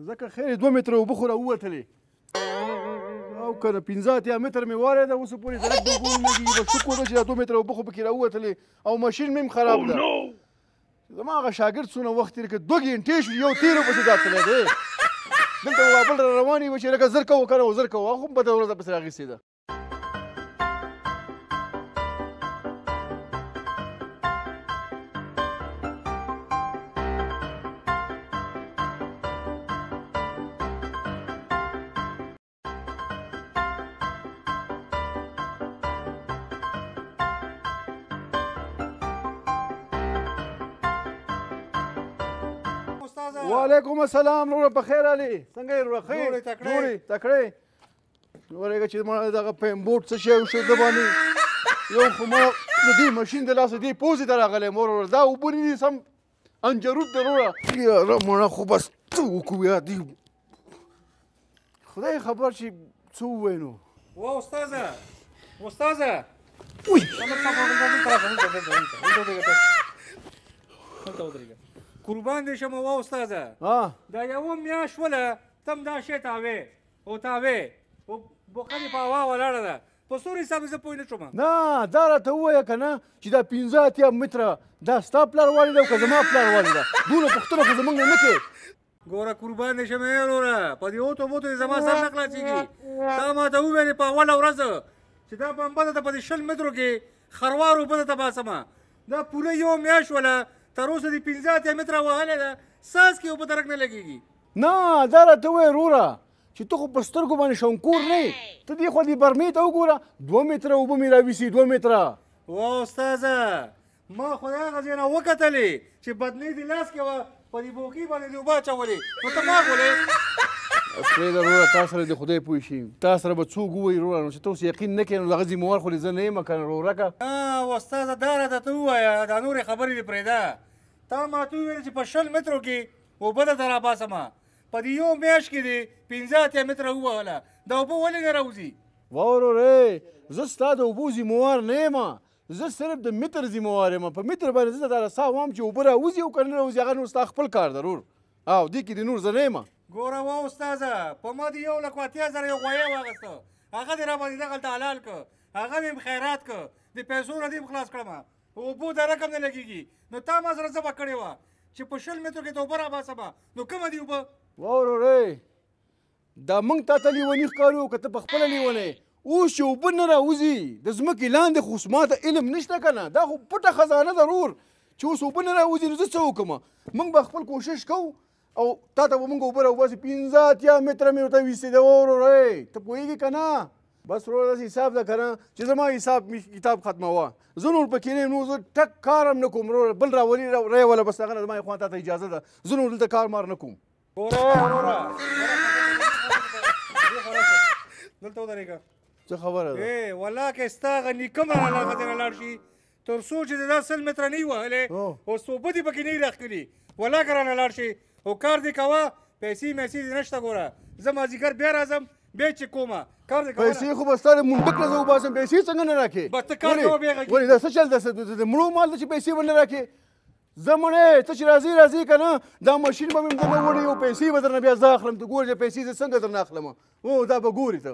ځکه خیر 2 متره اوبه خو راووتلې او که نه 15 اتیا متر مې واورېده اوس پورې سړک د اوبو نه کېږي بس شکر ده چې دا 2 متره اوبه خو پکې راووتلې او ماشین مې هم خراب ده زما هغه شاګرد څونه وخت تېر کړ 2 ګنټې شو یو تیرو پسې دا تللی دی دلته یو بل را روان وي چې لکه زر کوو که نه زر کوو هغه هم بده ورځ پسې راغېستې ده وعلیکم السلام وروره په خیر علي څنګه یې وروره ښه یې جوړې تکړې ورېږه چې ما دغه پیمبوټ څه شی وشو ده باندې یو خو ما د دې ماشین د لاسه دې پوزې ته راغلی یم وروره دا اوبه نه دي سم انجرود دی وروره یاره مړه خو بس څه وکړو یا دې خدای خبر چې څه ووایو نو وا استاذه قربان دې شم وا استاذه دا یوه میاشت شوله تم دا شی تاوې او بوخه دې په هوا ولاړه ده په څو حساب زه پوه نه شوم نه دا راته ووایه که نه چې دا 15 اتیا متره دا ستا پلار والې ده او که زما پلار والې ده دونه پوښتنه خو زموږ نه نه کوې ګوره قربان دې شم وروره په دې اوتو بوتو دې زما سر نه خلاصېږي تا ماته وویلې په اوله ورځ چې دا پمپه ده په دې 20 مترو کې خروار اوبه ده ته باسمه دا پوره یو میاشت وله تر اوسه دې 15 اتیا متره وهلې ده ساس کې اوبه درک نه لګېږي نه دا راته ووایه وروره چې ته خو په سترګو باندې شونکور نه یې ته دې خوا دې برمې ته وګوره 2 متره اوبه مې راویسي 2 متره وا استاذه ما خو د هغه ځای نه وکتلې چې بدنۍ دې لاس کې وه په دې بوکي باندې دې اوبه اچولې نو ته ما بولې پرېږده وروره تا سره دې خدای پوه شي تا سره به څوک ووایي وروره نو چې ته اوس یقین نه کوې نو دغه ذمهوار خو دې زه نه یم که نه ورورکه استاذه دا راته ته ووایه دا نورې خبرې دې پرېږده تا ماته وویل چې په 20 مترو کې اوبه درته راباسمه په دې یو میاشت کې دې 15 اتیا متره ووهله دا اوبه ولې نه راوځي وورورې زه ستا د اوبو ذمهوار نه یم زه صرف د متر ذمهوار یم په متر باندې زه درته سا وایم چې اوبه راوځي او که نه راوځي هغه نور ستا خپل کار ضرور او دې کې دې نور زه نه یم ګوره وا استاذه په ما دې 1,80,000 یو غویی واخېسته هغه دې راباندې دغلته حلال که هغه مې خیرات که د پیسو نه دې خلاص کړم اوبو دا رقم نه لګېږي نو تا ما سره څه به کړې وه چې په 20 مترو کې ته اوبه راباسمه نو کومه دي اوبه وورورې دا موږ تا ته لیوني ښکارو که ته په خپله لیونی اوس چې اوبه نه راوځي د ځمکې لاندې خو ما ته علم نشته که نه دا خو پټه خزانه ضرور چې اوس اوبه نه راوځي نو زه څه وکړم موږ به خپل کوشش کوو او تا ته به موږ اوبه راوباسي 15 اتیا متره مې ورته ویستې ده وورورې ته پوهېږې که نه بس وروره داسې حساب ده که نه چې زما حساب کتاب ختموه زه نور پکې نه یم نو زه ټک کار هم نه کوم وروره بل راولي رایوله بس هغه نه زما خوا تا ته اجازه ده زه نور دلته کار مار نه کوم دلته ودرېږه څه خبره ده والله که ستا هغه نیکه مه رالاغه دې نه لاړ شي تر څو چې دا 100 متره نه وي وهلی اوس اوبه دې پکې نه وي راښکلي والله که رانه لاړ شي او کار دې کوه پیسې میسې دې نشته ګوره زه مازدیګر بیا راځم بیا چې کومه کار دې کوه پیسې خو به ستا د منډک نه زه وباسم پیسې څنګه نه راکړې بس ته کار کوه بیا ولې دا څه چل ده د مړو مال ده چې پیسې به نه راکړې زه مړې ته چې راځې که نه دا ماشین به مې درنه وړی او پیسې به درنه بیا زه اخلم ته ګورې پیسې زه څنګه درنه اخلم او دا به ګورې ته